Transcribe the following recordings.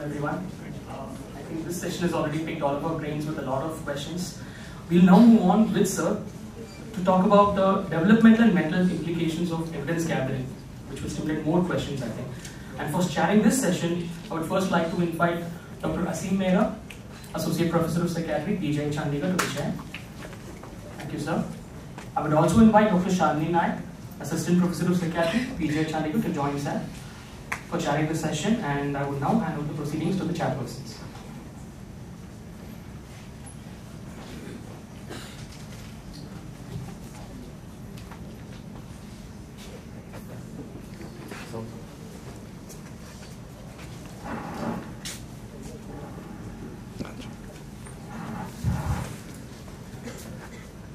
everyone. I think this session has already picked all of our brains with a lot of questions. We'll now move on with Sir to talk about the developmental and mental implications of evidence gathering, which will stimulate more questions, I think. And for chairing this session, I would first like to invite Dr. Asim Mehra, Associate Professor of Psychiatry, PJ Chandigarh, to the chair. Thank you, sir. I would also invite Dr. Shalini Naik, Assistant Professor of Psychiatry, PJ Chandigarh, to join us for chairing the session, and I would now hand over the proceedings to the chairpersons.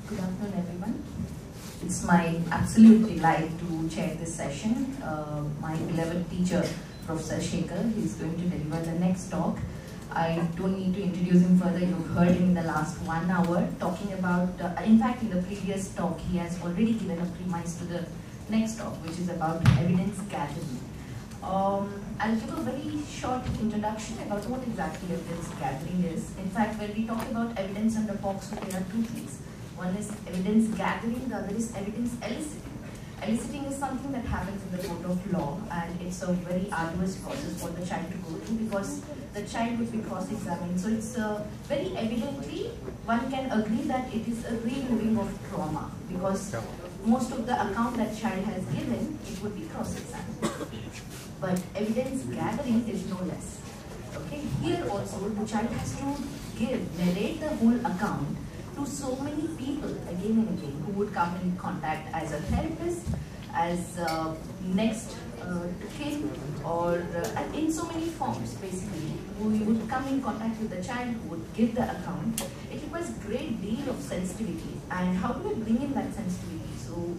Good afternoon, everyone. It's my absolute delight to chair this session. My beloved teacher, Professor Shekhar, is going to deliver the next talk. I don't need to introduce him further. You've heard him in the last 1 hour talking about, in fact, in the previous talk, he has already given a premise to the next talk, which is about evidence gathering. I'll give a very short introduction about what exactly evidence gathering is. In fact, when we talk about evidence under POCSO, there are two things. One is evidence gathering, the other is evidence eliciting. Eliciting is something that happens in the court of law, and it's a very arduous process for the child to go through because the child would be cross-examined. So it's very evidently, one can agree that it is a reliving of trauma because most of the account that child has given, it would be cross-examined. But evidence gathering is no less. Okay, here also the child has to narrate the whole account to so many people again and again who would come in contact as a therapist, as next kin, or in so many forms basically, who would come in contact with the child, who would give the account. It requires a great deal of sensitivity. And how do we bring in that sensitivity? So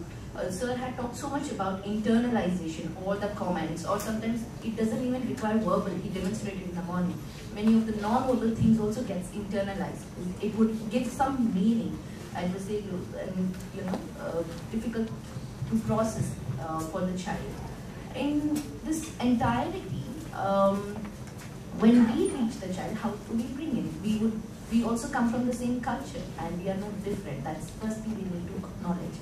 Sir had talked so much about internalization, all the comments, or sometimes it doesn't even require verbal. He demonstrated in the morning. Many of the non-verbal things also gets internalized. It would give some meaning. I would say, difficult to process for the child. In this entirety, when we reach the child, how do we bring in? We also come from the same culture, and we are not different. That's the first thing we need to acknowledge.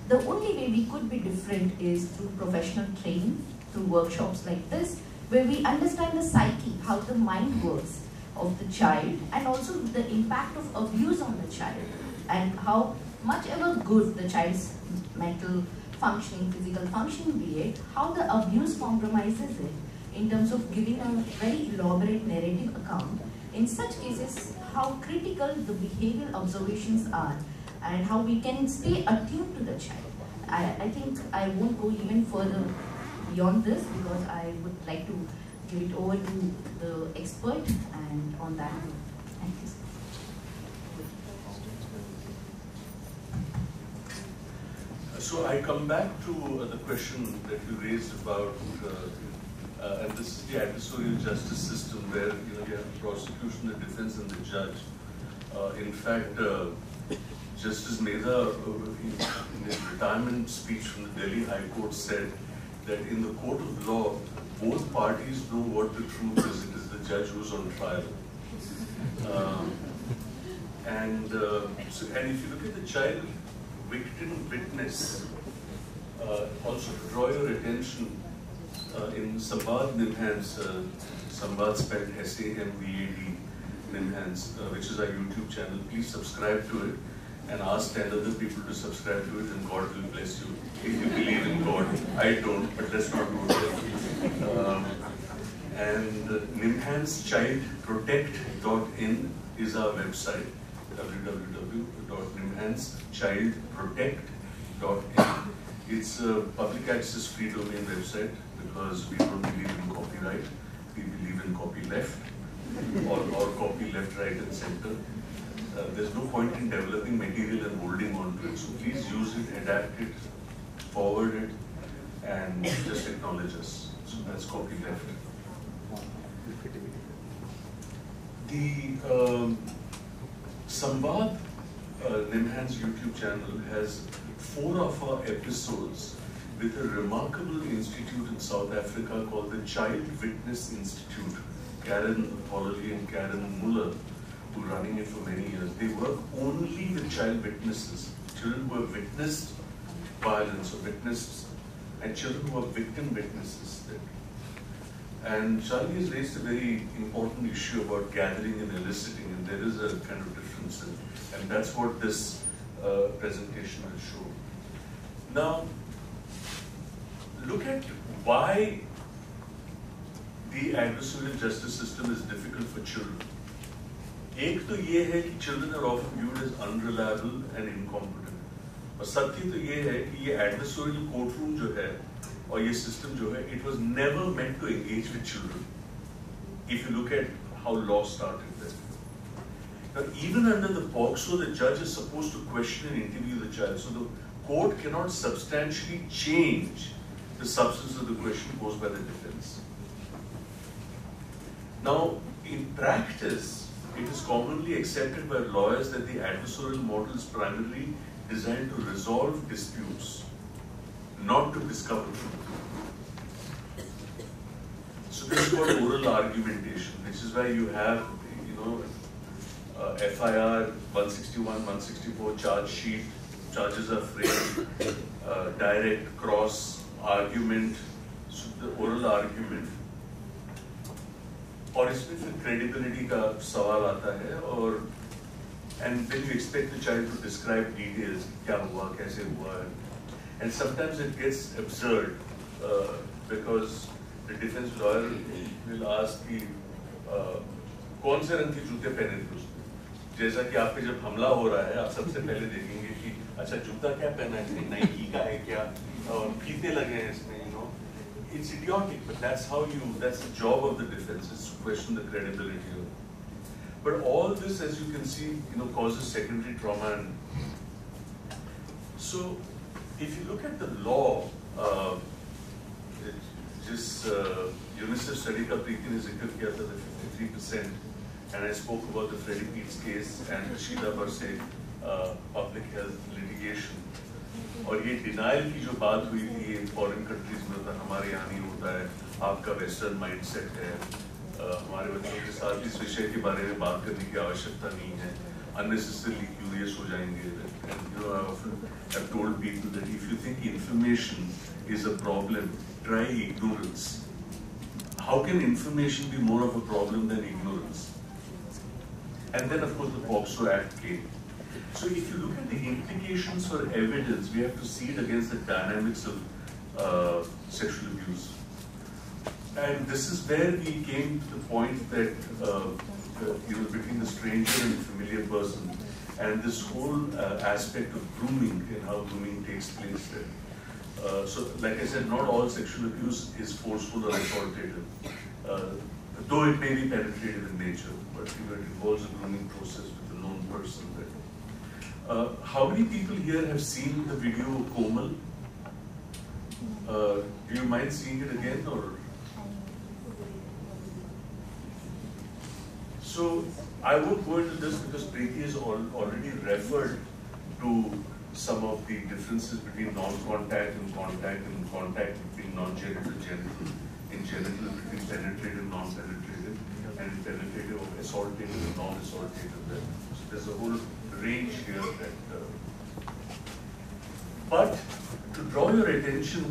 The only way we could be different is through professional training, through workshops like this, where we understand the psyche, how the mind works of the child, and also the impact of abuse on the child, and how much ever good the child's mental functioning, physical functioning be it, how the abuse compromises it in terms of giving a very elaborate narrative account. In such cases, how critical the behavioral observations are, and how we can stay attuned to the child. I think I won't go even further beyond this because I would like to give it over to the expert and on that. Thank you. So I come back to the question that you raised about, and this is the adversarial justice system where you have the prosecution, the defense, and the judge. In fact, Justice Mehta, in his retirement speech from the Delhi High Court, said that in the court of law, both parties know what the truth is. It is the judge who's on trial. And if you look at the child victim witness, also to draw your attention, in Sambad Nimhans, Sambad spelled S-A-M-B-A-D, Nimhans, which is our YouTube channel. Please subscribe to it and ask 10 other people to subscribe to it, and God will bless you if you believe in God. I don't, but let's not go there. And nimhanschildprotect.in is our website, www.nimhanschildprotect.in. It's a public access free domain website because we don't believe in copyright, we believe in copyleft, or copy left, right, and center. There's no point in developing material and holding on to it. So please use it, adapt it, forward it, and just acknowledge us. So that's copyleft. The Sambad Nimhan's YouTube channel has 4 of our episodes with a remarkable institute in South Africa called the Child Witness Institute, Karen Hollerly and Karen Muller, who are running it for many years, they work only with child witnesses, children who have witnessed violence or witnessed, and children who are victim witnesses. And Charlie has raised a very important issue about gathering and eliciting, and there is a kind of difference, and that's what this presentation will show. Now, look at why the adversarial justice system is difficult for children. एक तो ये है कि children are often viewed as unreliable and incompetent. और सत्य तो ये है कि ये adversarial courtroom जो है और ये system जो है, it was never meant to engage with children. If you look at how law started there. Now, even under the POCSO, the judge is supposed to question and interview the child. So the court cannot substantially change the substance of the question posed by the defense. Now, in practice, it is commonly accepted by lawyers that the adversarial model is primarily designed to resolve disputes, not to discover truth. So this is called oral argumentation, which is why you have, FIR 161, 164 charge sheet, charges are framed, direct, cross, argument, so the oral argument. और इसमें फिर credibility का सवाल आता है और and then you expect the child to describe details, क्या हुआ, कैसे हुआ, and sometimes it gets absurd because the defense lawyer will ask कि कौन से रंग के जूते पहने थे उसने, जैसा कि आप पे जब हमला हो रहा है आप सबसे पहले देखेंगे कि अच्छा जूता क्या पहना है, नाइकी का है क्या, और फीते लगे हैं इसमें, It's idiotic, but that's the job of the defense, is to question the credibility of it. But all this, as you can see, causes secondary trauma. And so, if you look at the law, UNICEF study का प्रीति ने जिक्र किया था, the 53%, and I spoke about the Freddie Peets case and Rashida Barse public health litigation. और ये denial की जो बात हुई थी, ये फॉरेन कंट्रीज में होता है, हमारे यहाँ नहीं होता है, आपका वेस्टर्न माइंडसेट है, हमारे बच्चों के साथ इस विषय के बारे में बात करने की आवश्यकता नहीं है, unnecessarily curious हो जाएंगे. And I often have told people that if you think information is a problem, try ignorance. How can information be more of a problem than ignorance? And then of course the POCSO Act came. So if you look at the implications for evidence, we have to see it against the dynamics of sexual abuse. And this is where we came to the point that between the stranger and the familiar person, and this whole aspect of grooming and how grooming takes place there. So like I said, not all sexual abuse is forceful or authoritative, though it may be penetrative in nature, but it involves a grooming process with a known person. How many people here have seen the video Komal? Do you mind seeing it again, or? So I won't go into this because Preeti has already referred to some of the differences between non-contact and contact between non-genital, genital, in genital between penetrative, non-penetrative, and in penetrative, assaultative and non-assaultative. So there's a whole range here that. But to draw your attention,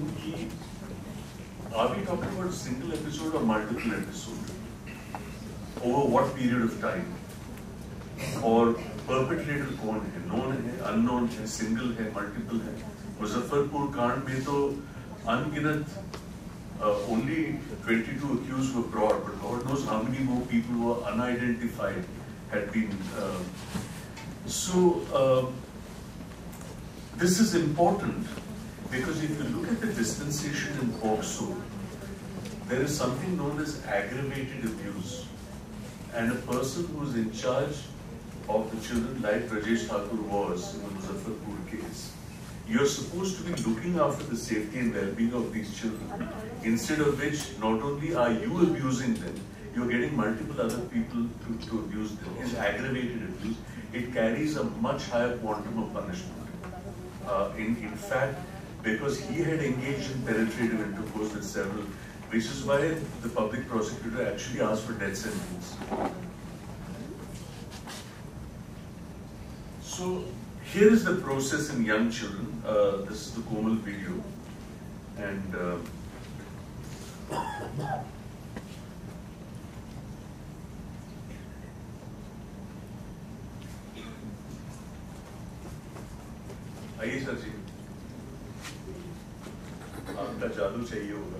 are we talking about a single episode or multiple episodes? Over what period of time? और perpetrator कौन है, known है, unknown है, single है, multiple है. मुजफ्फरपुर कांड में तो अनगिनत only 22 accused were brought, but Lord knows how many more people who were unidentified had been. This is important because if you look at the dispensation in POCSO, there is something known as aggravated abuse. And a person who is in charge of the children, like Rajesh Thakur was in the Muzaffarpur case, you are supposed to be looking after the safety and well-being of these children, instead of which not only are you abusing them, you are getting multiple other people to abuse them. It's aggravated abuse. It carries a much higher quantum of punishment. In fact, because he had engaged in penetrative intercourse with several, which is why the public prosecutor actually asked for death sentence. So here is the process in young children. This is the Komal video, and आइए sir जी, आपका जादू चाहिए होगा.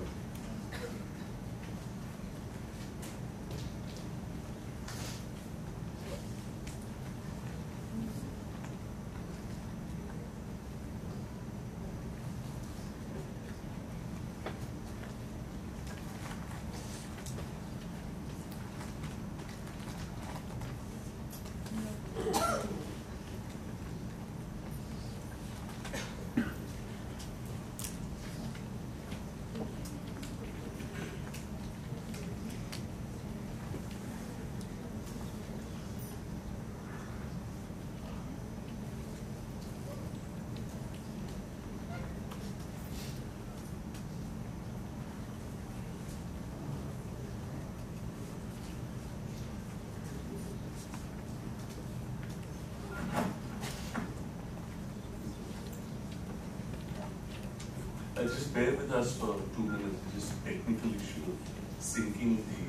Just bear with us for 2 minutes. Just a technical issue of syncing the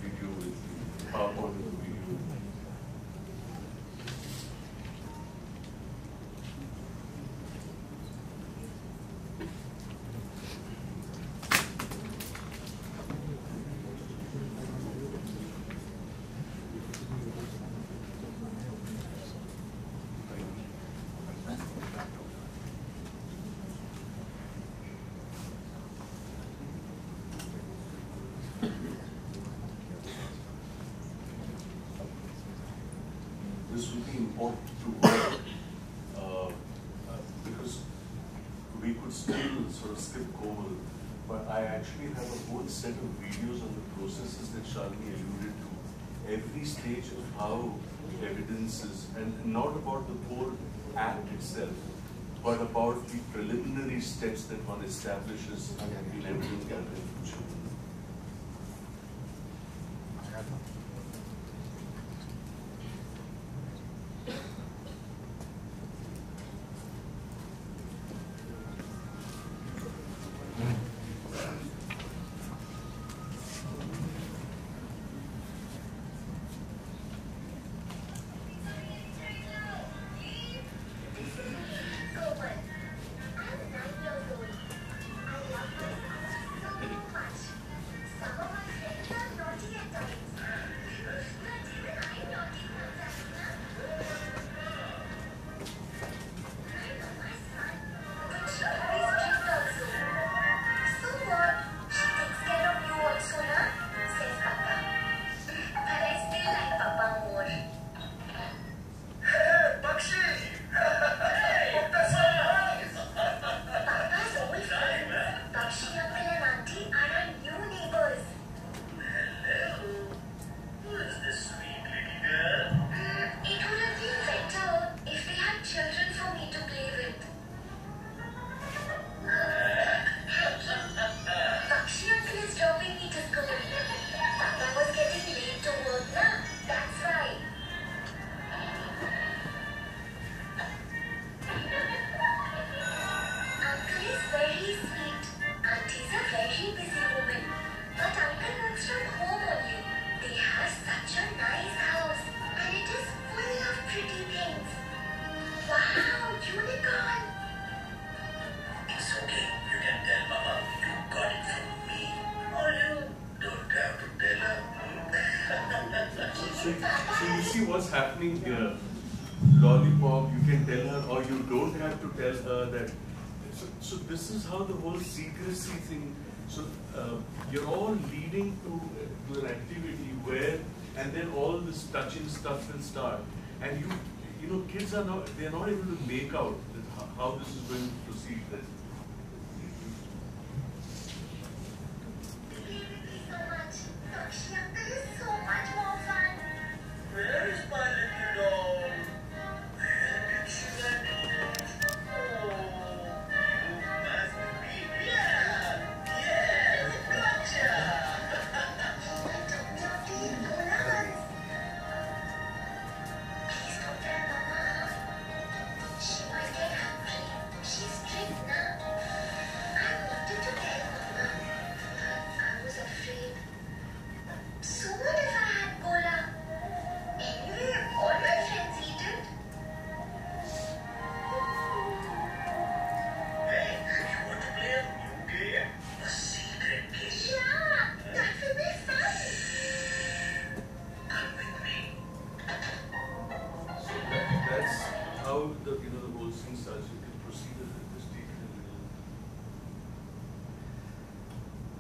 video with the PowerPoint of the video. This will be important to because we could still sort of skip Komal, but I actually have a whole set of videos on the processes that Shalini alluded to. Every stage of how evidence is, and not about the whole act itself, but about the preliminary steps that one establishes in evidence gathering for children. So you see what's happening here. Lollipop, you can tell her, or you don't have to tell her that. So this is how the whole secrecy thing. So you're all leading to an activity where, and then all this touching stuff will start. And you know, kids are not, they're not able to make out how this is going to proceed. Where is my little doll? Oh, you must be here. Yes,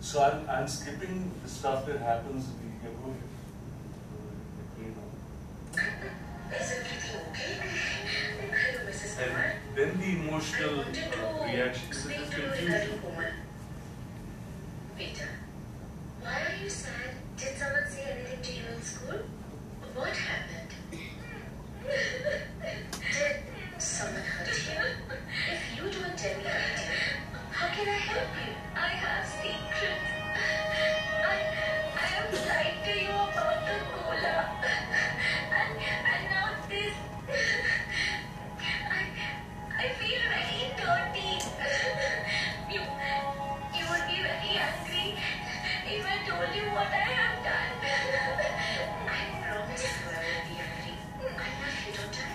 So I'm skipping the stuff that happens in the ego. Is everything okay? Hello, Mrs. Kumar. And then the emotional I wanted to reaction is speak to confusion. Kumar. Peter, why are you sad? Did someone say anything to you in school? What happened? Did someone hurt you? If you don't tell me anything, how can I help you? I have secrets. I have lied to you about the cola. And now this. I feel very dirty. You would be very angry if I told you what I have done. I promise you I will be angry. I love you, don't I?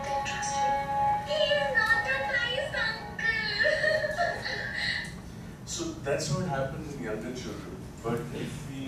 Then trust me. He is not a nice uncle. So that's what happens in younger children. But if we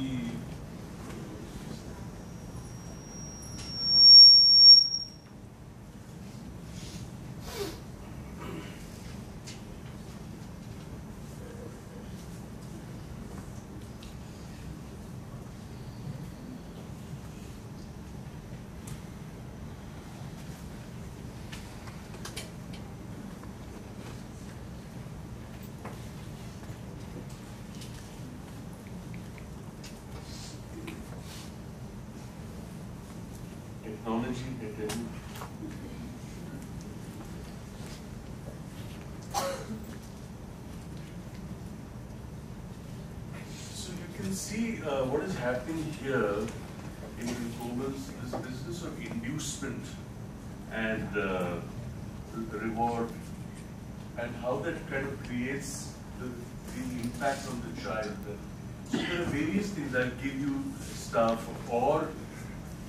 technology, I tell you. So you can see what is happening here in Google's this business of inducement and reward, and how that kind of creates the impact on the child. So there are various things. I'll give you stuff, or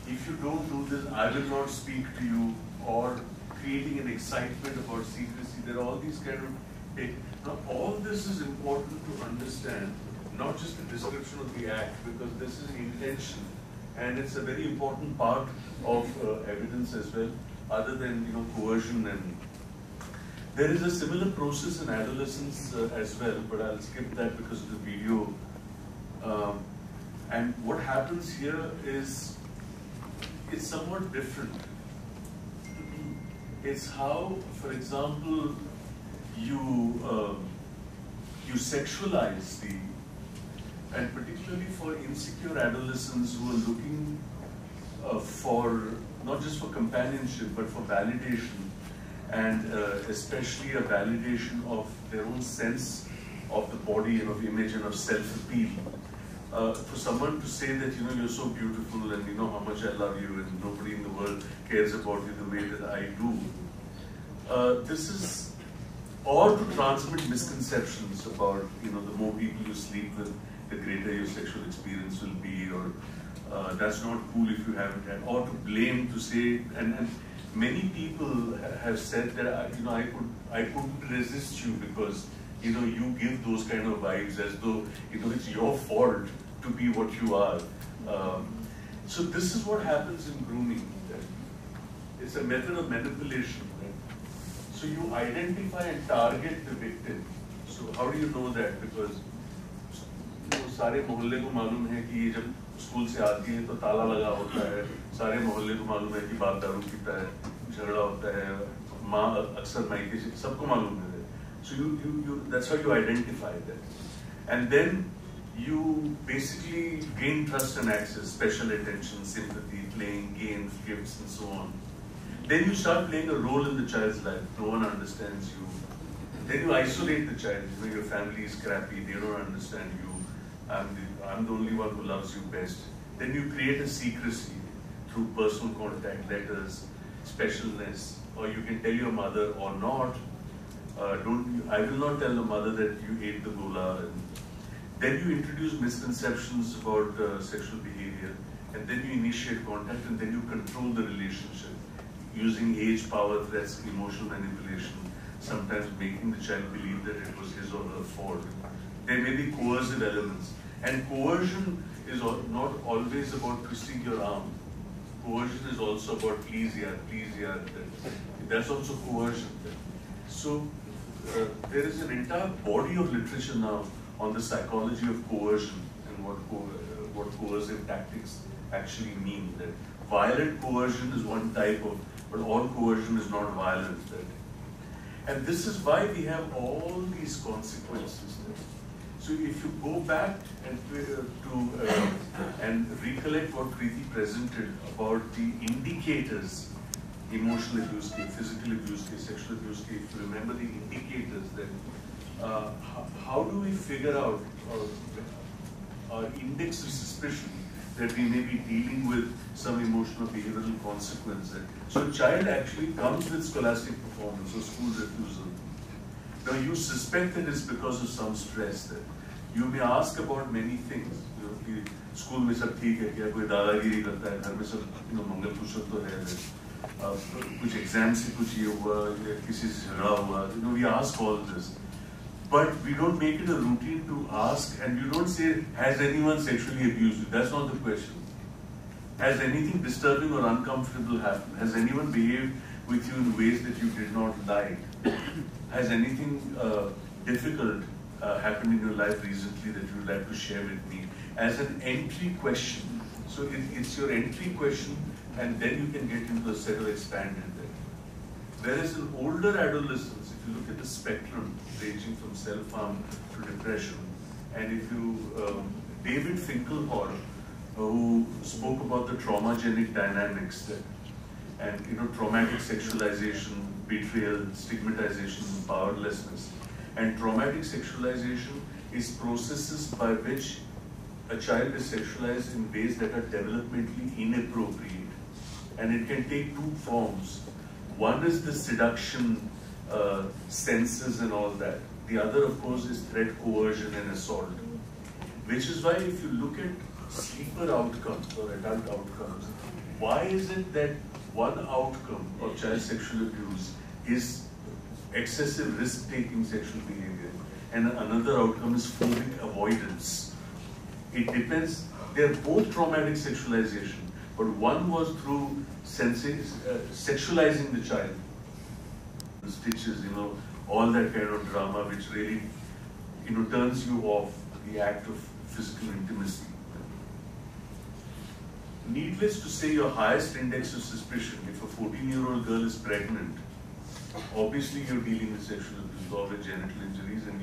if you don't do this, I will not speak to you, or creating an excitement about secrecy. There are all these kind of. Now, all this is important to understand, not just the description of the act, because this is intention, and it's a very important part of evidence as well, other than coercion. And there is a similar process in adolescence as well, but I'll skip that because of the video. And what happens here is it's somewhat different. It's how, for example, you sexualize and particularly for insecure adolescents who are looking for not just for companionship but for validation, and especially a validation of their own sense of the body and of image and of self-appeal. For someone to say that you're so beautiful and you know how much I love you and nobody in the world cares about you the way that I do, this is, or to transmit misconceptions about the more people you sleep with, the greater your sexual experience will be, or that's not cool if you haven't had, or to blame, to say, and many people have said that I couldn't resist you because you give those kind of vibes as though it's your fault to be what you are. So this is what happens in grooming. It's a method of manipulation. Right? So you identify and target the victim. So how do you know that? Because सारे मोहल्ले को मालूम है कि जब school से आती है तो ताला लगा होता है, सारे मोहल्ले को मालूम है कि बाप दारू पीता है, झगड़ा होता है, माँ अक्सर मायके से, सबको मालूम है. So that's how you identify that, and then you basically gain trust and access, special attention, sympathy, playing games, gifts, and so on. Then you start playing a role in the child's life. No one understands you. Then you isolate the child. Your family is crappy. They don't understand you. I'm the only one who loves you best. Then you create a secrecy through personal contact, letters, specialness, or you can tell your mother or not. I will not tell the mother that you ate the gola. And then you introduce misconceptions about sexual behavior, and then you initiate contact, and then you control the relationship using age, power, threats, emotional manipulation, sometimes making the child believe that it was his or her fault. There may be coercive elements, and coercion is not always about twisting your arm. Coercion is also about please yaar. That's also coercion. So there is an entire body of literature now on the psychology of coercion and what coercive tactics actually mean. That violent coercion is one type of, but all coercion is not violent. And this is why we have all these consequences. So if you go back and and recollect what Preeti presented about the indicators, emotional abuse case, physical abuse case, sexual abuse case, if you remember the indicators, then how do we figure out our index of suspicion that we may be dealing with some emotional behavioral consequence? So a child actually comes with scholastic performance or school refusal. Now you suspect that it's because of some stress. That you may ask about many things. You know, कि school में सब ठीक है क्या, कोई दादागिरी करता है, घर में सब मंगलसूत्र तो है, कुछ exam से कुछ ये हुआ, किसी से झगड़ा हुआ. You know, we ask all this, but we don't make it a routine to ask, and you don't say, has anyone sexually abused you? That's not the question. Has anything disturbing or uncomfortable happened? Has anyone behaved with you in ways that you did not like? Has anything difficult happened in your life recently that you would like to share with me? As an entry question. So it's your entry question, and then you can get into a set of expanded there. Whereas in older adolescents, if you look at the spectrum ranging from self-harm to depression, and if you, David Finkelhor, who spoke about the traumagenic dynamics there, and traumatic sexualization, betrayal, stigmatization, powerlessness. And traumatic sexualization is processes by which a child is sexualized in ways that are developmentally inappropriate. And it can take two forms. One is the seduction senses and all that. The other, of course, is threat, coercion, and assault. Which is why if you look at sleeper outcomes or adult outcomes, why is it that one outcome of child sexual abuse is excessive risk-taking sexual behavior, and another outcome is phobic avoidance? It depends. They are both traumatic sexualization, but one was through sexualizing the child, stitches, all that kind of drama, which really, turns you off the act of physical intimacy. Needless to say, your highest index of suspicion, if a 14-year-old girl is pregnant, obviously you're dealing with sexual abuse or with genital injuries, and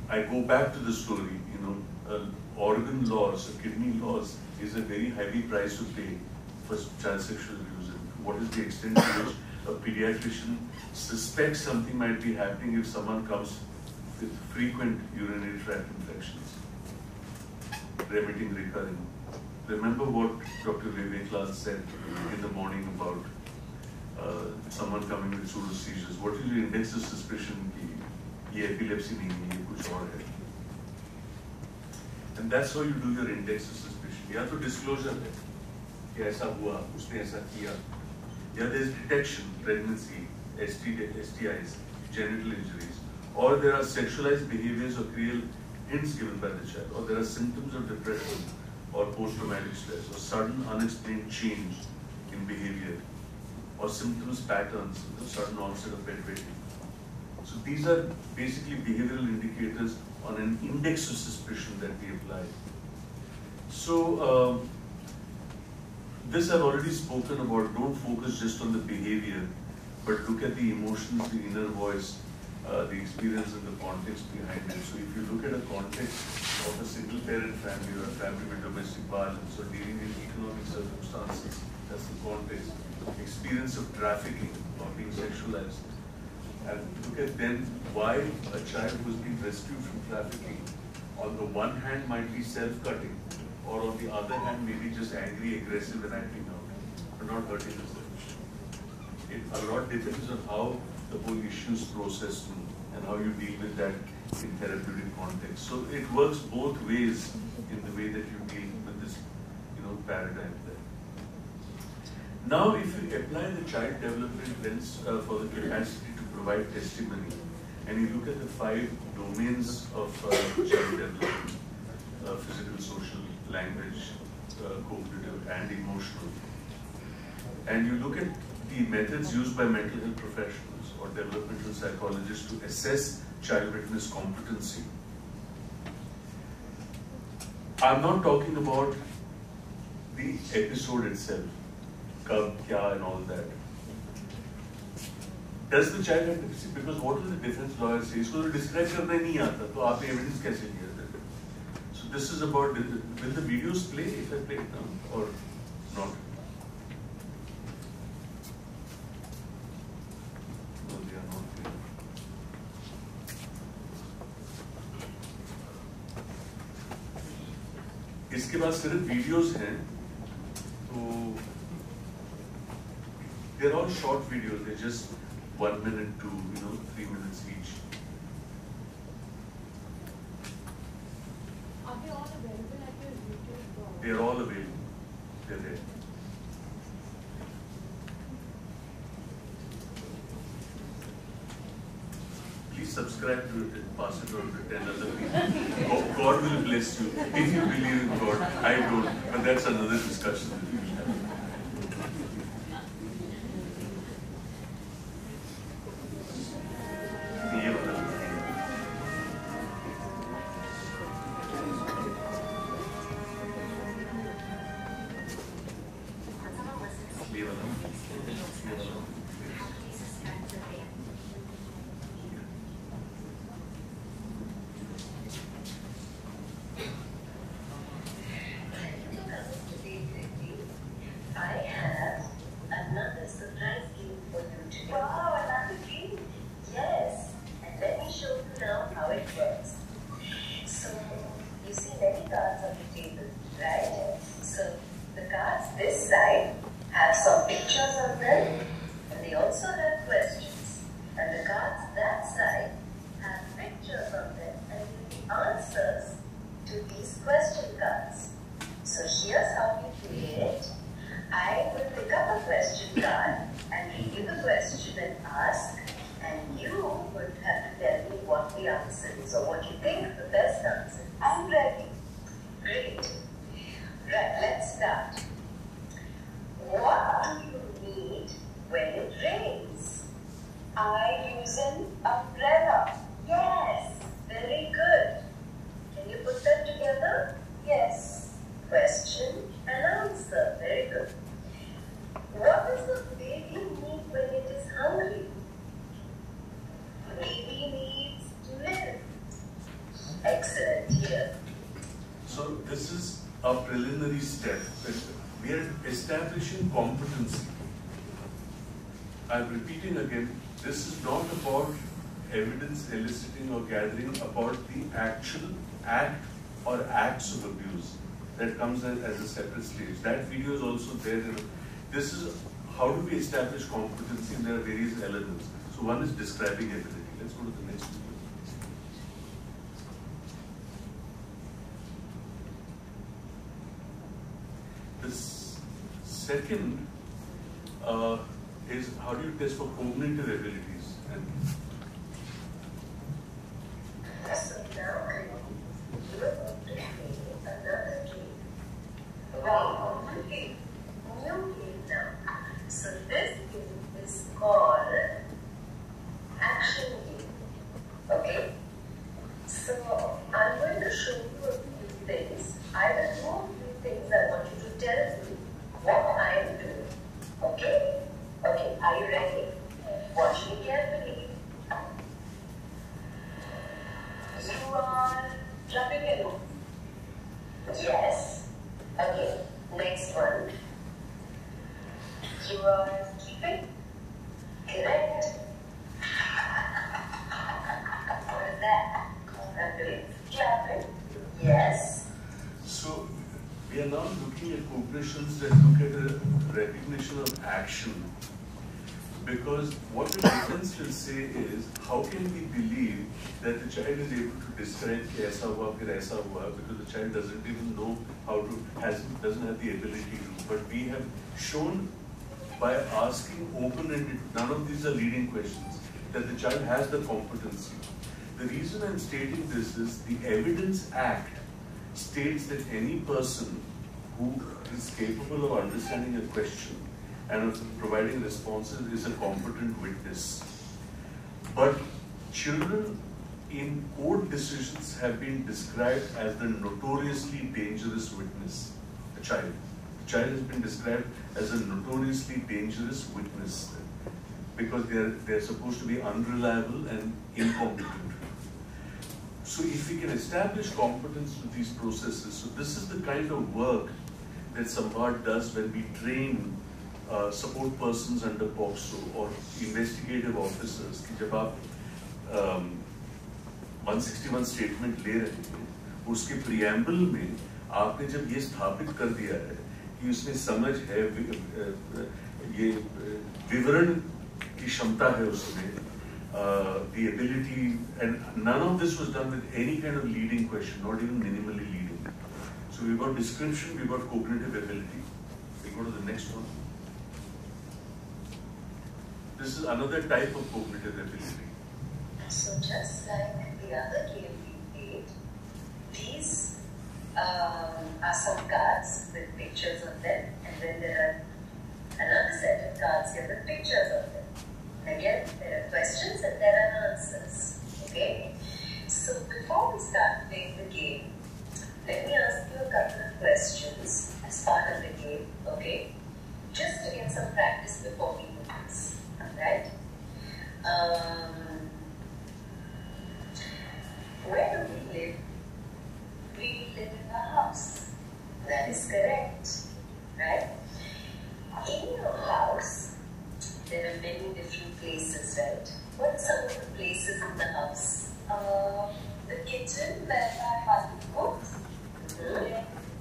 I go back to the story, organ loss, kidney loss is a very heavy price to pay for child sexual abuse. And what is the extent to which a pediatrician suspects something might be happening if someone comes with frequent urinary tract infections, remitting, recurring? Remember what Dr. Vivek said in the morning about someone coming with pseudo seizures. What is your index of suspicion कि ये epilepsy नहीं है, ये कुछ और है? And that's how you do your index of suspicion. या तो disclosure है कि ऐसा हुआ, उसने ऐसा किया. या there is detection, pregnancy, STIs, genital injuries, or there are sexualized behaviors or real hints given by the child, or there are symptoms of depression or post-traumatic stress, or sudden unexplained change in behavior, or symptoms, patterns, sudden onset of bedwetting. So these are basically behavioral indicators on an index of suspicion that we apply. So this I've already spoken about. Don't focus just on the behavior, but look at the emotions, the inner voice, the experience and the context behind it. So if you look at a context of a single parent family or a family with domestic violence or dealing in economic circumstances, that's the context. Experience of trafficking or being sexualized. And look at then why a child who's been rescued from trafficking on the one hand might be self-cutting, or on the other hand maybe just angry, aggressive and acting out, but not hurting herself. A lot depends on how the whole issue is processed and how you deal with that in therapeutic context. So it works both ways in the way that you deal with this, paradigm there. Now, if you apply the child development lens for the capacity to provide testimony, and you look at the 5 domains of child development, physical, social, language, cognitive, and emotional, and you look at the methods used by mental health professionals or developmental psychologists to assess child witness competency, I'm not talking about the episode itself, kab, kya, and all that. Does the child have to see? Because what will the defense lawyer say? इसको तो describe करना ही नहीं आता, तो आपने evidence कैसे लिया? So this is about, will the videos play if I play it now or not? No, they are not playing. इसके बाद सिर्फ videos हैं, तो they're all short videos. They're just 1 minute to 3 minutes each. Are they all available at your YouTube? They're all available. They're there. Please subscribe to it and pass it on to 10 other people. God will bless you if you believe in God. I don't, but that's another discussion that we will have. ये वाला। ये वाला। I have another surprise game for you today. Wow, another game? Yes, and let me show you now how it works. So, you see many cards on the table, right? So, the cards this side have some pictures on them, and they also have questions. And the cards that side have pictures on them and the answers to these question cards. So, here's how we play it. I will pick up a question card and read you the question and ask, and you would have to tell me what the answer is or what you think the best answer is. I'm ready. Great. Right, let's start. What do you need when it rains? I use an umbrella. Yes, very good. Can you put them together? Yes. Question and answer. Very good. What does the baby need when it is hungry? Baby needs milk. Excellent. Here. So this is a preliminary step. We are establishing competency. I'm repeating again, this is not about evidence eliciting or gathering about the actual act or acts of abuse that comes as a separate stage. That video is also there. This is how do we establish competency, and there are various elements. So one is describing ability. Let's go to the next video. The second is how do you test for cognitive abilities? And So now we're going to play another game. Wow, new game now. So this game is called action game. Okay? So I'm going to show you a few things. I will do a few things. I want you to tell me what I am doing. Okay? Okay, are you ready? Watch me carefully. You are jumping in. Yes. Okay, next one. You are keeping. Correct. What is that? I'm doing clapping. Yes. so we are now looking at cognitions that look at a recognition of action. Because what the defense will say is, how can we believe that the child is able to describe कि ऐसा हुआ फिर ऐसा हुआ, because the child doesn't even know how to, doesn't have the ability to. But we have shown by asking open-ended, none of these are leading questions, that the child has the competency. The reason I'm stating this is the Evidence Act states that any person who is capable of understanding a question and of providing responses is a competent witness. But children, in court decisions have been described as the notoriously dangerous witness, a child. The child has been described as a notoriously dangerous witness because they're supposed to be unreliable and incompetent. So if we can establish competence with these processes, so this is the kind of work that Samvad does when we train support persons under POCSO or investigative officers कि जब आप 161 statement ले रहे हैं, उसके preamble में आपने जब ये स्थापित कर दिया है कि उसमें समझ है, ये विवरण की क्षमता है उसमें, the ability, and none of this was done with any kind of leading question, not even minimally leading. So we've got description, we've got cognitive ability. We go to the next one. This is another type of cognitive ability. So just like the other game we played, these are some cards with pictures on them, and then there are another set of cards here with pictures on them. And again, there are questions and there are answers. Okay? So before we start playing the game, let me ask you a couple of questions as part of the game, okay? Just to get some practice before we do this. Alright? Where do we live? We live in a house. That is correct. Right? In your house, there are many different places, right? What are some of the places in the house? The kitchen where my husband cooks,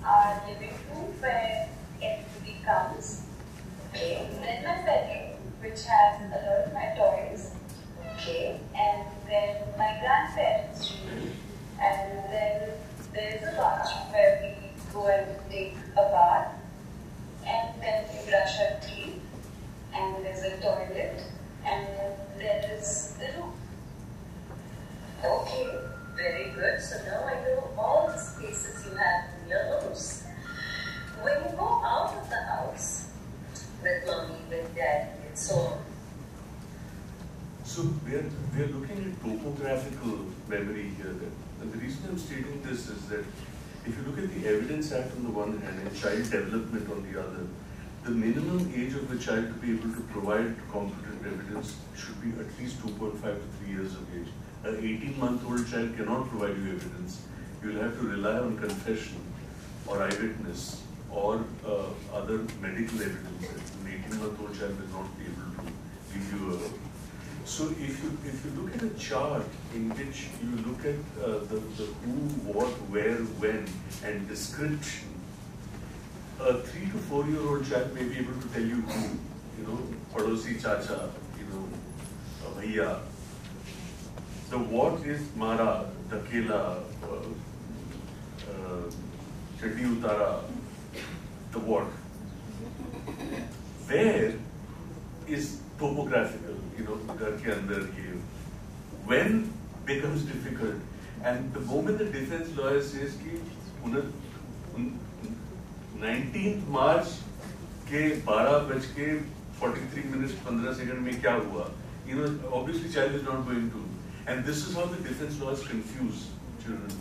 our living room where everybody comes, Okay. then my bedroom which has a lot of my toys, Okay. and then my grandparents' room, and then there's a bathroom where we go and take a bath, and then we brush our teeth, and there's a toilet, and there is the room. Okay. Very good. So now I know all the spaces you have in your house. When you go out of the house with mommy, with daddy, and so on. So we are looking at topographical memory here. And the reason I'm stating this is that if you look at the Evidence Act on the one hand and child development on the other, the minimum age of a child to be able to provide competent evidence should be at least 2.5 to 3 years of age. An 18-month-old child cannot provide you evidence. You will have to rely on confession or eyewitness or other medical evidence. An 18-month-old child will not be able to give you a... So if you look at a chart in which you look at the who, what, where, when, and description, a 3 to 4 year old child may be able to tell you who, Padosi Chacha, Bhaiya. The what is Mara, Dakela, Chatti Utara, the what. Where is topographical, घर के अंदर ये. When becomes difficult, and the moment the defense lawyer says कि 19th March के 12:43 15 में क्या हुआ, obviously child is not going to. And this is how the defense lawyers confuse children.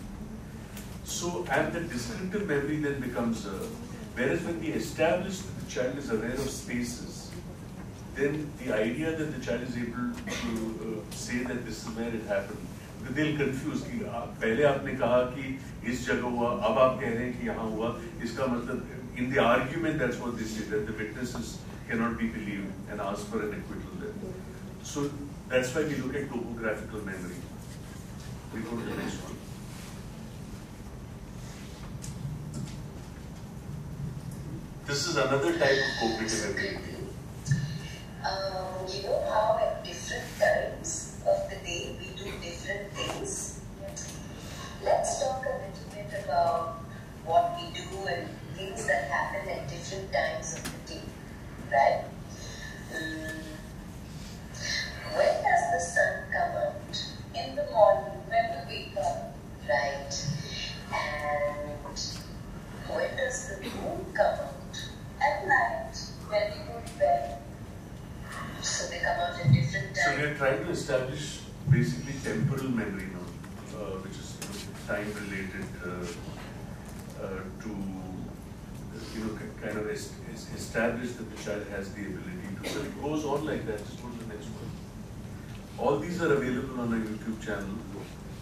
So, and the descriptive memory then becomes, whereas when we establish that the child is aware of spaces, then the idea that the child is able to say that this is where it happened, because they'll confuse कि पहले आपने कहा कि इस जगह हुआ, अब आप कह रहे हैं कि यहाँ हुआ, इसका मतलब, in the argument that's what they say, that the witnesses cannot be believed and ask for an acquittal there. So that's why we look at topographical memory. We go to the next one. This is another type of cognitive ability. You know how at different times of the day we do different things? Let's talk a little bit about what we do and things that happen at different times of the day, right? When does the sun come out? In the morning, when we wake up, Right. And when does the moon come out? at night, when we go to bed, So they come out at different So we times. are trying to establish basically temporal memory now. which is time related to kind of establish that the child has the ability to. So it goes on like that. Just go to the next one. All these are available on our YouTube channel.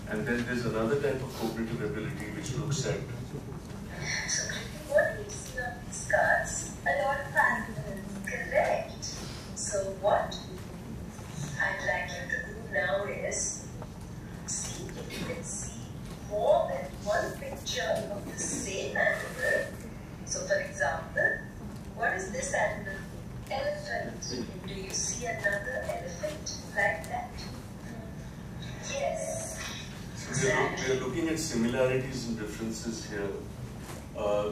And then there's another type of cognitive ability which looks at. So, what we see on these cards, a lot of animals, correct? So, what I'd like you to do now is see if you can see more than one picture of the same animal. So, for example, what is this animal? Elephant. Do you see another elephant like that? Yes. So we are looking at similarities and differences here.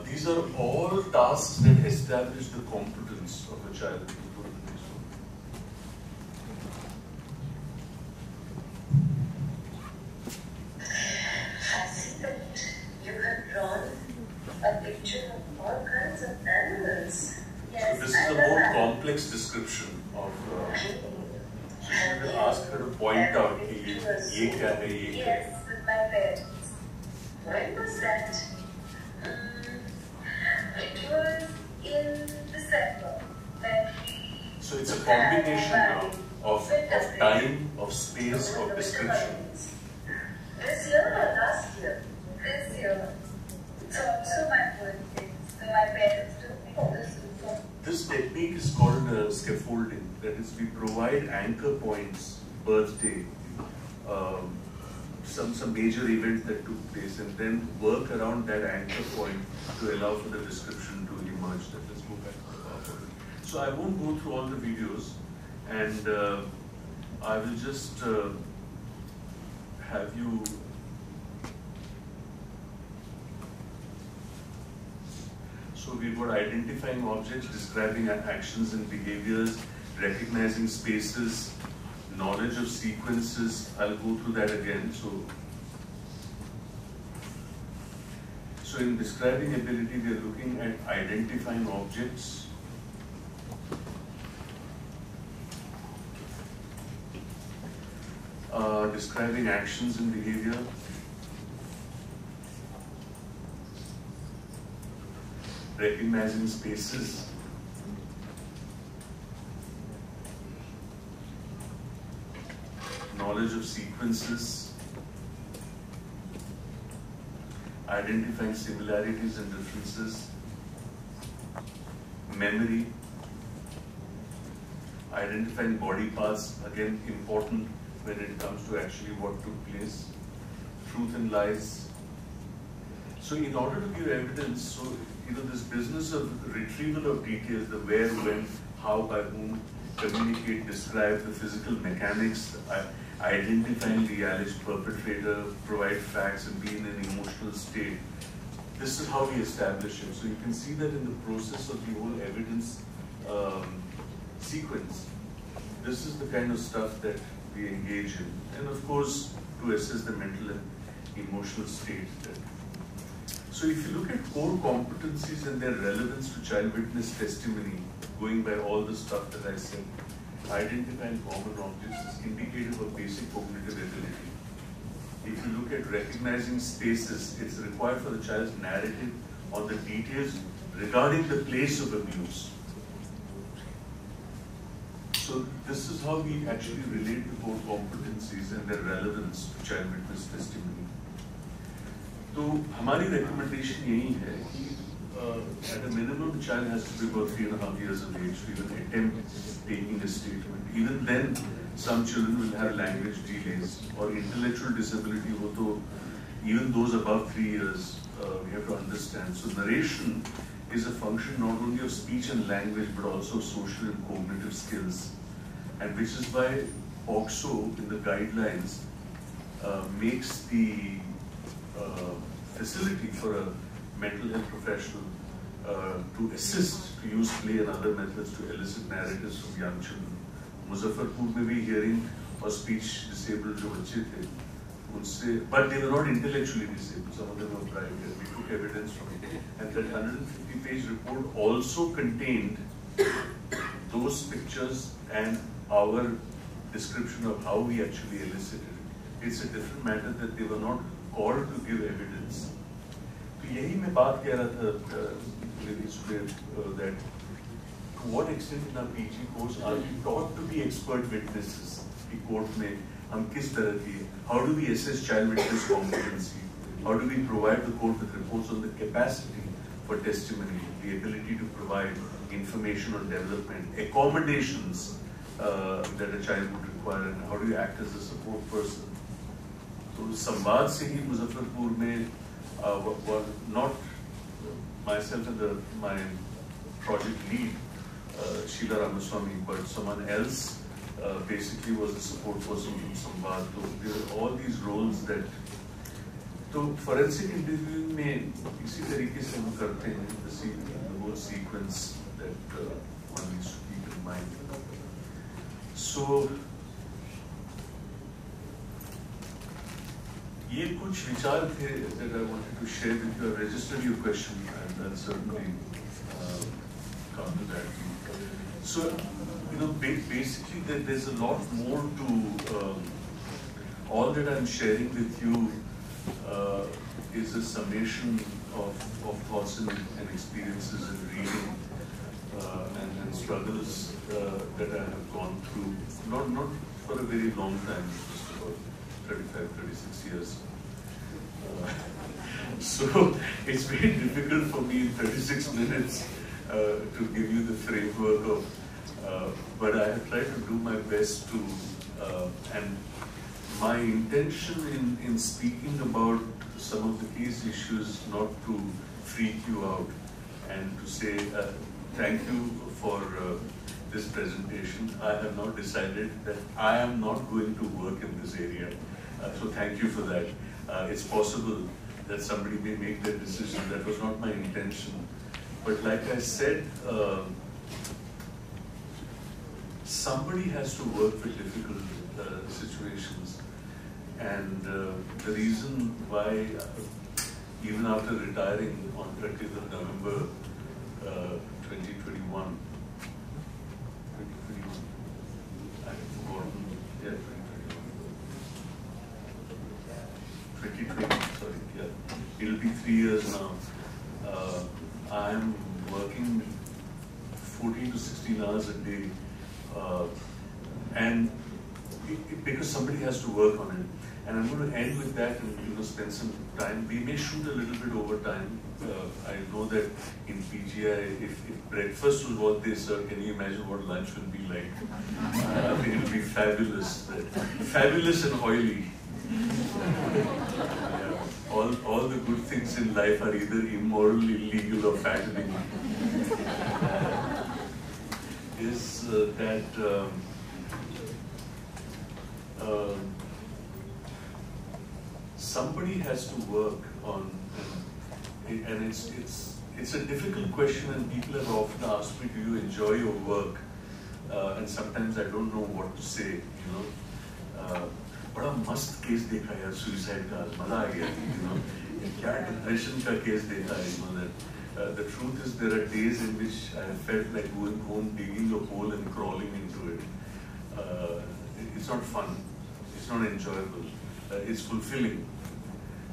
These are all tasks that establish the competence of a child. Go to the next one. I see that you have drawn a picture of all kinds of animals. Yes, So this is a more complex description of. So you can ask her to point out, ye kya hai, ye kya hai. Yes, with my parents. When was that? It was in December that we. So it's a combination now of time, of space, of description. This year or last year? This year. So also my birthday. So my parents took me to this. This technique is called scaffolding. That is, we provide anchor points, birthday, some major event that took place, and then work around that anchor point to allow for the description to emerge. Let's go back to the PowerPoint. So I won't go through all the videos, and I will just have you. So we've got identifying objects, describing actions and behaviors, recognizing spaces, knowledge of sequences. I'll go through that again. So in describing ability, we are looking at identifying objects, describing actions and behavior, recognizing spaces, knowledge of sequences, identifying similarities and differences, memory, identifying body parts, again important when it comes to actually what took place, truth and lies. So in order to give evidence, so this business of retrieval of details, the where, when, how, by whom, communicate, describe the physical mechanics, identifying the alleged perpetrator, provide facts, and be in an emotional state. This is how we establish it. So you can see that in the process of the whole evidence sequence, this is the kind of stuff that we engage in. And of course, to assess the mental and emotional state. So if you look at core competencies and their relevance to child witness testimony, going by all the stuff that I said, identifying common objects is indicative of basic cognitive ability. If you look at recognizing spaces, it's required for the child's narrative on the details regarding the place of abuse. So this is how we actually relate the core competencies and their relevance to child witness testimony. तो हमारी recommendation यही है कि at a minimum the child has to be about 3.5 years of age to even attempt taking a statement. Even then, some children will have language delays or intellectual disability. हो तो even those above 3 years we have to understand. So narration is a function not only of speech and language but also of social and cognitive skills, and which is why POCSO in the guidelines makes the facility for a mental health professional to assist, to use play and other methods to elicit narratives from young children. Muzaffarpur में भी hearing or speech disabled जो बच्चे थे, उनसे, but they were not intellectually disabled. Some of them were blind, and we took evidence from it. And that 150-page report also contained those pictures and our description of how we actually elicited it. it's a different matter that they were not called to give evidence. तो यही मैं बात कह रहा था that to what extent in our PG course are we taught to be expert witnesses कि court में हम किस तरह की, how do we assess child witness competency, how do we provide the court with reports on the capacity for testimony, the ability to provide information on development, accommodations that a child would require, and how do you act as a support person. So संवाद से ही मुजफ्फरपुर में not myself and my project lead Sheila Ramaswamy, but someone else basically was a support person from Samvad. So there are all these roles that, तो forensic interviewing में इसी तरीके से हम करते हैं, the whole sequence that one needs to keep in mind. So ये कुछ विचार थे that I wanted to share with you. I registered your question and I'll certainly come to that. So, basically there's a lot more to all that I'm sharing with you is a summation of thoughts and experiences and reading and struggles that I have gone through, not for a very long time, just about 35, 36 years. So it's very difficult for me in 36 minutes to give you the framework of, but I have tried to do my best to, and my intention in speaking about some of the case issues, not to freak you out and to say thank you for this presentation. I have now decided that I am not going to work in this area. So thank you for that. It's possible that somebody may make that decision. That was not my intention. But like I said, somebody has to work with difficult situations. And the reason why, even after retiring on 30th of November 2021, I've forgotten, yeah, 2020, sorry, yeah. It'll be 3 years now. I am working 14 to 16 hours a day, and because somebody has to work on it. And I'm going to end with that and spend some time. We may shoot a little bit over time. I know that in PGI, if breakfast was what they serve, can you imagine what lunch will be like? I think it'll be fabulous. Fabulous and oily. Yeah. All the good things in life are either immoral, illegal, or fattening. Is that somebody has to work on, and it's a difficult question, and people have often asked me, do you enjoy your work? And sometimes I don't know what to say, बड़ा मस्त case देखा यार, suicide का, मजा आ गया, क्या depression का case देखा है, the truth is there are days in which I have felt like going home, digging a hole and crawling into it. It's not fun, it's not enjoyable, it's fulfilling.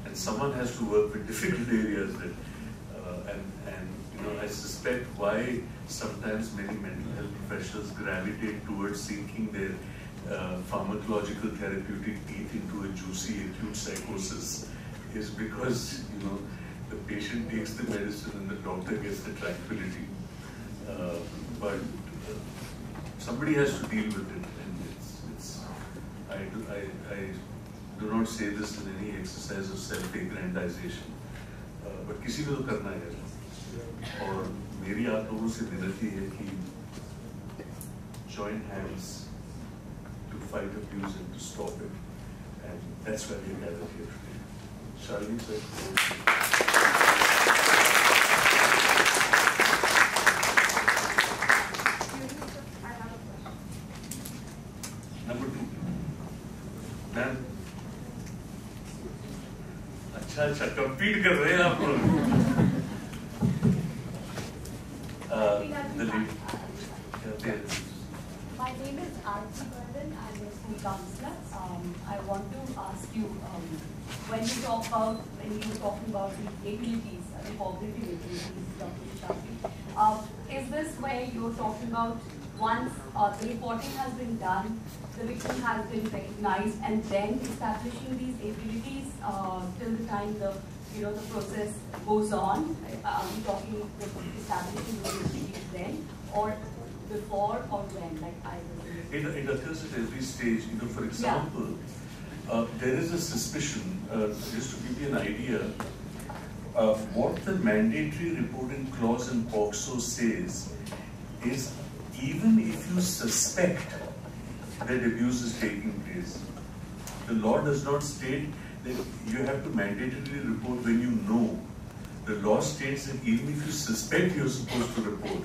And someone has to work with difficult areas that, and I suspect why sometimes many mental health professionals gravitate towards sinking their pharmacological therapeutic teeth into a juicy acute psychosis is because, the patient takes the medicine and the doctor gets the tranquility. But somebody has to deal with it, and I do not say this in any exercise of self-aggrandization, but किसी को तो करना है, और मेरी आप लोगों से विनती है कि join hands to fight abuse and to stop it, and that's why we are gathered here today. Shalini sir. Number 2. Ma'am. अच्छा compete कर रहे हैं आप लोग. The lead. My name is Arti Burden. I'm a school counselor. I want to ask ask you, when you talk about, when you were talking about the abilities, the cognitive abilities, Dr. Seshadri, is this where you're talking about once the reporting has been done, the victim has been recognized, and then establishing these abilities till the time the the process goes on? Are we talking establishing those abilities then, or before, or when? Like it occurs at every stage. For example, there is a suspicion. Just to give you an idea, what the mandatory reporting clause in POCSO says is, even if you suspect that abuse is taking place, the law does not state that you have to mandatorily report when you know. The law states that even if you suspect, you're supposed to report.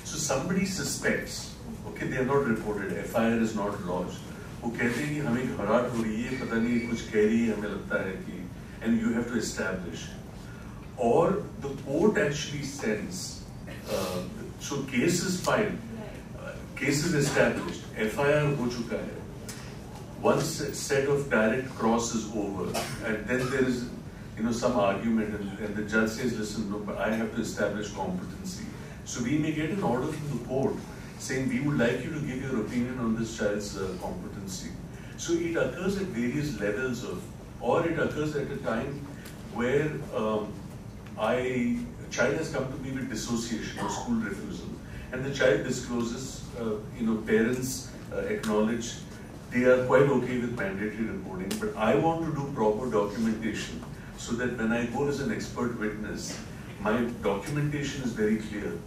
So somebody suspects, okay, they are not reported, FIR is not lodged. वो कहते हैं कि हमें घबराहट हो रही है, पता नहीं कुछ कह रही है, हमें लगता है कि, and you have to establish. Or the court actually sends, so case is filed, case is established, FIR हो चुका है. One set of direct cross is over, and then there is, some argument, and the judge says, listen, no, but I have to establish competency. So we may get an order from the court saying, we would like you to give your opinion on this child's competency. So it occurs at various levels or it occurs at a time where a child has come to me with dissociation or school refusal, and the child discloses, parents acknowledge, they are quite okay with mandatory reporting, but I want to do proper documentation so that when I go as an expert witness, my documentation is very clear,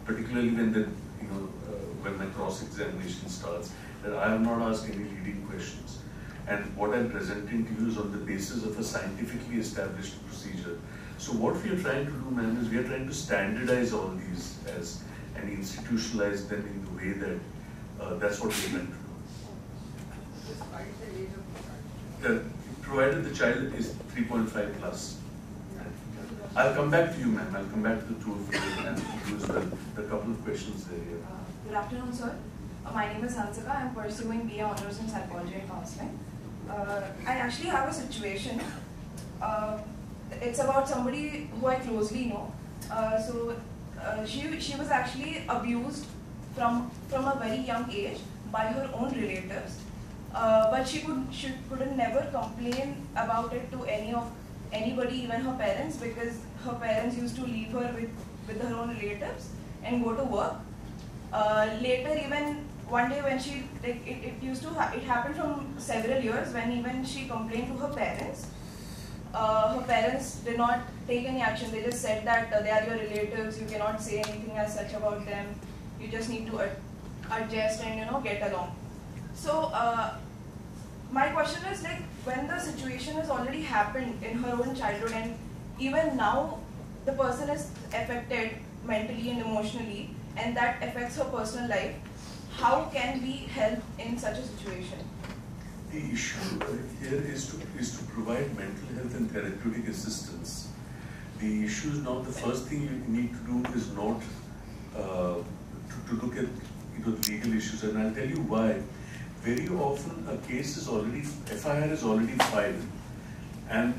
particularly when my cross-examination starts, that I have not asked any leading questions. And what I'm presenting to you is on the basis of a scientifically established procedure. So what we are trying to do, ma'am, is we are trying to standardize all these and institutionalize them in the way that that's what we are trying to do. Provided the child is 3.5 plus. I'll come back to you, ma'am. I'll come back to the two of you and you as well. There are a couple of questions there. Yeah. Good afternoon, sir. My name is Hansika. I'm pursuing BA Honours in Psychology and Counseling. I actually have a situation. It's about somebody who I closely know. She was actually abused from a very young age by her own relatives. But she couldn't never complain about it to anybody, even her parents, because her parents used to leave her with her own relatives and go to work. Later, even one day when she, it happened from several years when even she complained to her parents. Her parents did not take any action. They just said that they are your relatives, you cannot say anything as such about them. You just need to adjust and get along. So my question is, like, when the situation has already happened in her own childhood and even now the person is affected mentally and emotionally and that affects her personal life, how can we help in such a situation? The issue here is to provide mental health and therapeutic assistance. The issue is not, the first thing you need to do is not to look at legal issues, and I'll tell you why. Very often a case is already, FIR is already filed, and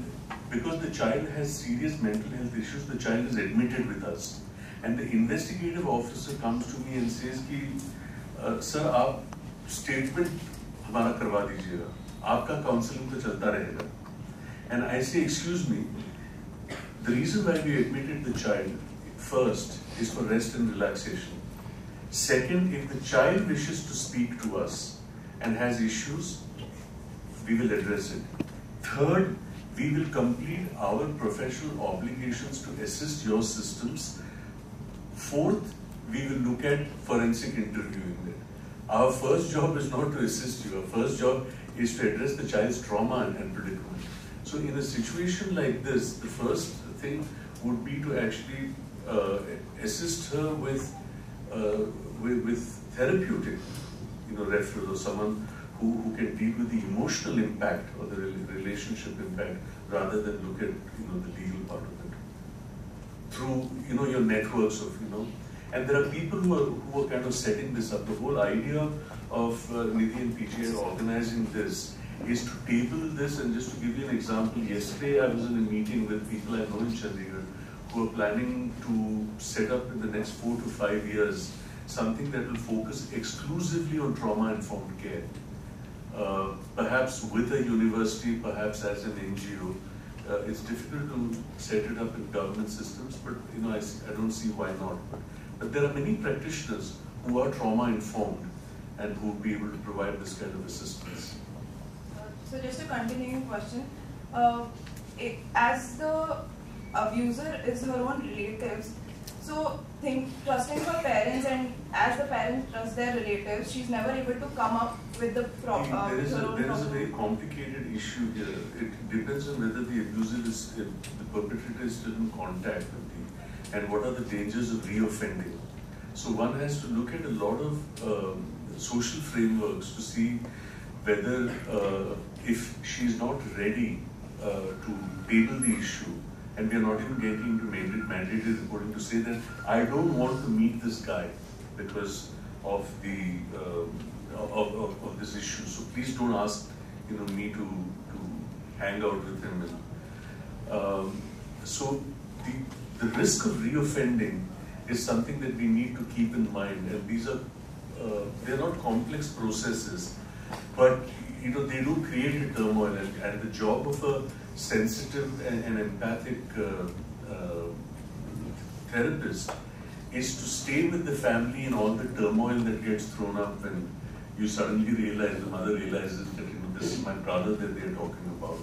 because the child has serious mental health issues, the child is admitted with us. And the investigative officer comes to me and says ki, sir, aap statement hamara karwa dijiyega, aapka counseling to chalta rahega. And I say, excuse me, the reason why we admitted the child first is for rest and relaxation. Second, if the child wishes to speak to us and has issues, we will address it. Third, we will complete our professional obligations to assist your systems. Fourth, we will look at forensic interviewing it. Our first job is not to assist you. Our first job is to address the child's trauma and predicament. So in a situation like this, the first thing would be to actually assist her with therapeutic, referral, or someone who can deal with the emotional impact or the relationship impact rather than look at the legal part of it through your networks of and there are people who are kind of setting this up. The whole idea of Nidhi and PGI organizing this is to table this. And just to give you an example, yesterday I was in a meeting with people I know in Chandigarh who are planning to set up in the next 4 to 5 years something that will focus exclusively on trauma-informed care. Perhaps with a university, perhaps as an NGO. It's difficult to set it up in government systems, but I don't see why not. But there are many practitioners who are trauma-informed and who will be able to provide this kind of assistance. So just a continuing question, as the abuser is her own relatives, so trusting her parents, and as the parents trust their relatives, she's never able to come up with the problem. There is a very complicated issue here. It depends on whether the abuser is, the perpetrator is still in contact with the, and what are the dangers of reoffending. So one has to look at a lot of social frameworks to see whether if she is not ready to table the issue, and we are not even getting into mandated reporting, to say that I don't want to meet this guy because of the of this issue. So please don't ask me to hang out with him. And, so the risk of reoffending is something that we need to keep in mind. And these are they're not complex processes, but they do create a turmoil. And the job of a sensitive and empathic therapist is to stay with the family in all the turmoil that gets thrown up when you suddenly realize, the mother realizes that this is my brother that they're talking about,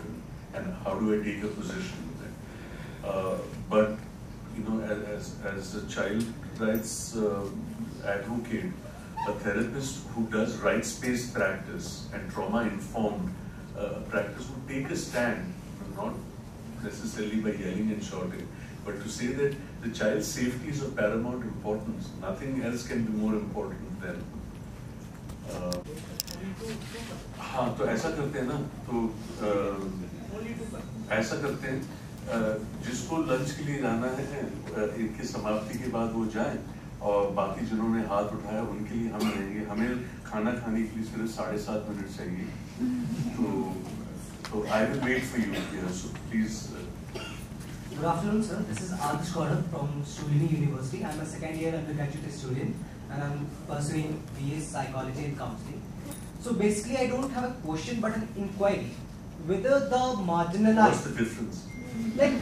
and how do I take a position with it. But as a child rights advocate, a therapist who does rights-based practice and trauma-informed practice would take a stand, not necessarily by yelling and shouting, but to say that the child's safety is of paramount importance. Nothing else can be more important than. हाँ, तो ऐसा करते हैं ना, तो ऐसा करते हैं, जिसको लंच के लिए जाना है, इनकी समाप्ति के बाद वो जाए, और बाकी जिन्होंने हाथ उठाया उनके लिए हम रहेंगे. हमें खाना खाने के लिए सिर्फ 7.5 मिनट चाहिए. So I will wait for you here. So please. Good afternoon, sir. This is Adish Gaurav from Shulini University. I'm a second-year undergraduate student, and I'm pursuing BA Psychology and Counseling. So basically, I don't have a question, but an inquiry. Whether the marginalized. What's the difference? Like,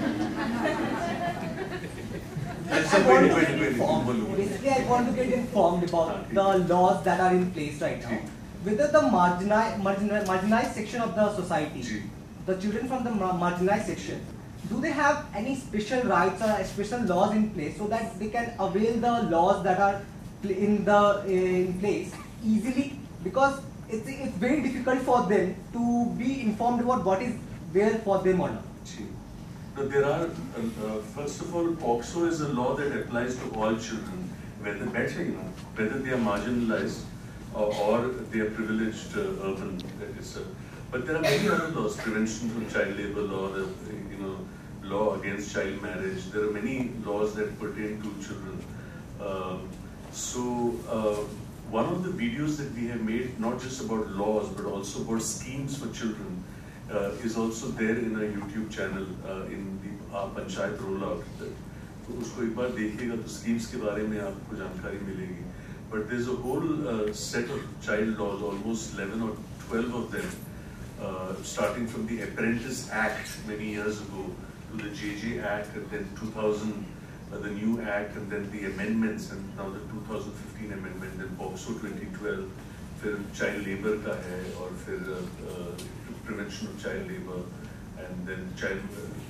basically, I want to get informed about the laws that are in place right now. Whether the marginalized section of the society, the children from the marginalized section, do they have any special rights or special laws in place so that they can avail the laws that are in place easily? Because it's very difficult for them to be informed about what is there for them or not. No, there are, first of all, POCSO is a law that applies to all children, whether they are marginalized or they are privileged urban. But there are many other laws, prevention from child labor law, the law against child marriage. There are many laws that pertain to children. One of the videos that we have made, not just about laws, but also about schemes for children, is also there in our YouTube channel in the Panchayat rollout. तो उसको एक बार देखिएगा तो schemes के बारे में आपको जानकारी मिलेगी. But there's a whole set of child laws, almost 11 or 12 of them, starting from the Apprentice Act many years ago to the JJ Act, and then 2000, the new Act, and then the amendments, and now the 2015 amendment, then POCSO 2012, फिर child labor का है, और फिर prevention of child labor, and then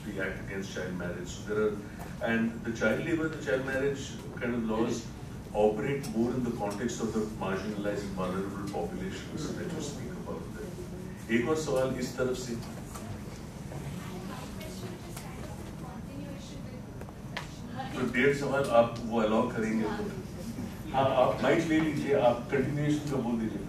the Act against child marriage. So there are, and the child labor, the child marriage kind of laws operate more in the context of the marginalized and vulnerable populations that you speak about there. एक और सवाल इस तरफ से. तो 1.5 सवाल आप वो अलाउ करेंगे तो हाँ आप माइक ले लीजिए, आप कंटिन्यूएशन का बोल दीजिए.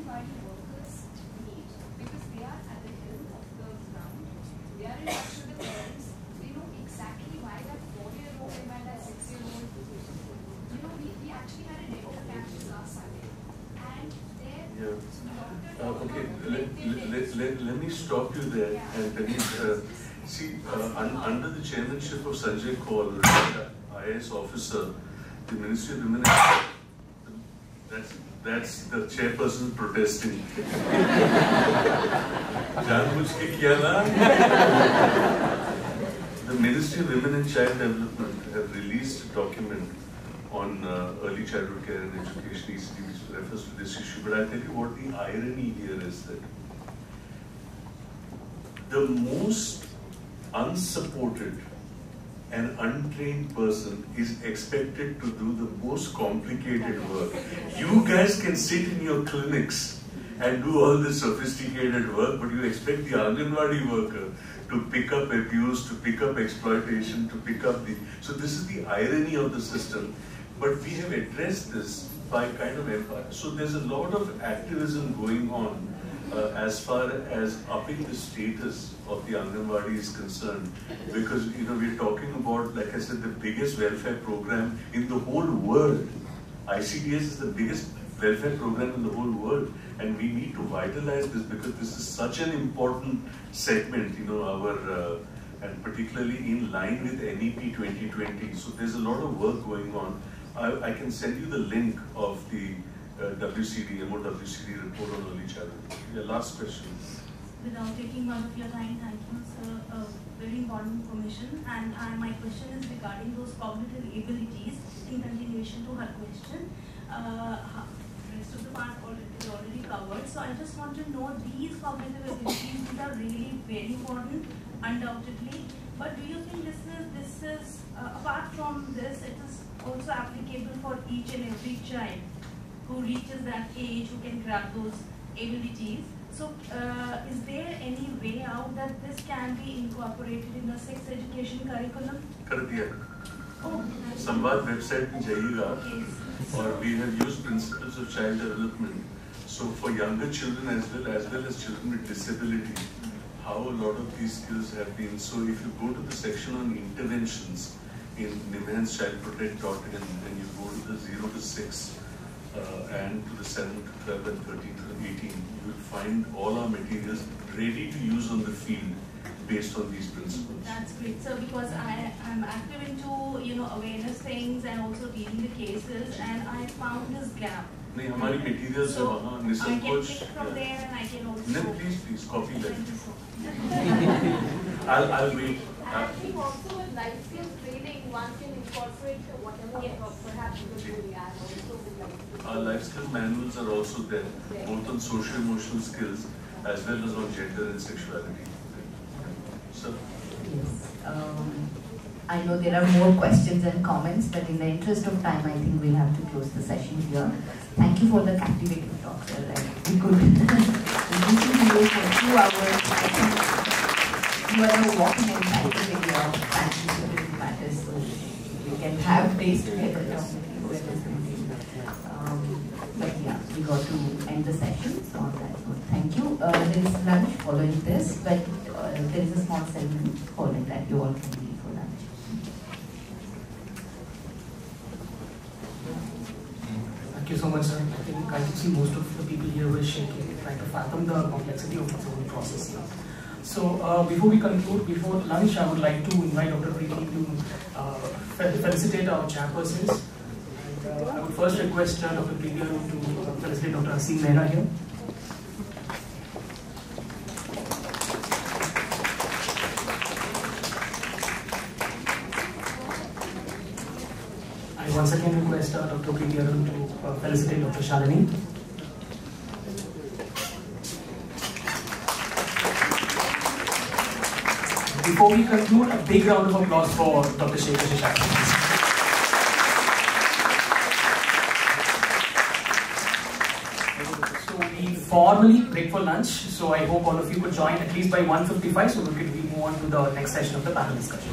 Anganwadi workers need, because they are at the helm of the ground, they are in touch with the parents, they know exactly why that 4-year-old and why that 6-year-old, you know, we actually had a dental camp this last Sunday, and there, let me stop you there and tell you, see, under the chairmanship of Sanjay Kaul, IAS officer, the Ministry of Women and that's the chairperson protesting. The Ministry of Women and Child Development have released a document on early childhood care and education, ECD, which refers to this issue. But I'll tell you what the irony here is, that the most unsupported and untrained person is expected to do the most complicated work. You guys can sit in your clinics and do all this sophisticated work, but you expect the Anganwadi worker to pick up abuse, to pick up exploitation, to pick up the... So this is the irony of the system. But we have addressed this by kind of empire. So there's a lot of activism going on as far as upping the status of the Anganwadi is concerned, because we're talking about, like I said, the biggest welfare program in the whole world. ICDS is the biggest welfare program in the whole world, and we need to vitalize this because this is such an important segment, and particularly in line with NEP 2020. So there's a lot of work going on. I can send you the link of the MOWCD report on early childhood. Yeah, last question. Without taking much of your time, thank you, sir. Very important information. And my question is regarding those cognitive abilities in continuation to her question. Rest of the part is already covered. So I just want to know these cognitive abilities, these are really very important, undoubtedly. But do you think this is apart from this, it is also applicable for each and every child who reaches that age, who can grab those abilities? So, is there any way out that this can be incorporated in the sex education curriculum? कर दिया. Oh, संवाद website में जाइएगा, और we have used principles of child development. So for younger children as well as children with disability, how a lot of these skills have been. So if you go to the section on interventions in Nimhan's childprotect.in, and you go to the 0 to 6 and to the 7 to 12 and 13 to 18, you will find all our materials ready to use on the field based on these principles. That's great, sir, because I am active into awareness things and also dealing with cases, and I found this gap. नहीं, हमारी materials so है वहाँ, I can pick from there and I can also. No, please copy that. Thank you so much. I'll wait. I think also with life skills training, one can incorporate whatever perhaps we are also would like to. Our life skill manuals are also there, both on social emotional skills as well as on gender and sexuality. So. Yes. I know there are more questions and comments, but in the interest of time, I think we'll have to close the session here. Thank you for the captivating talk, sir. We could listen to you for 2 hours. I think you are a walking encyclopedia of family matters, so we can have days together now. But yeah, we got to end the session. So on that note, thank you. There is lunch following this, but there is a small ceremony following that. You all can leave for lunch. Thank you so much, sir. I think I can see most of the people here were shaking, trying to fathom the complexity of the whole process here. So before we conclude, before lunch, I would like to invite Dr. Preeti to felicitate our chairpersons. And, I would first request Dr. Preeti to felicitate Dr. Asim Mehra here. I once again request Dr. Preeti to felicitate Dr. Shalini. Before we conclude, a big round of applause for Dr. Shekhar Seshadri. So we formally break for lunch. So I hope all of you could join at least by 1:55 so we can move on to the next session of the panel discussion.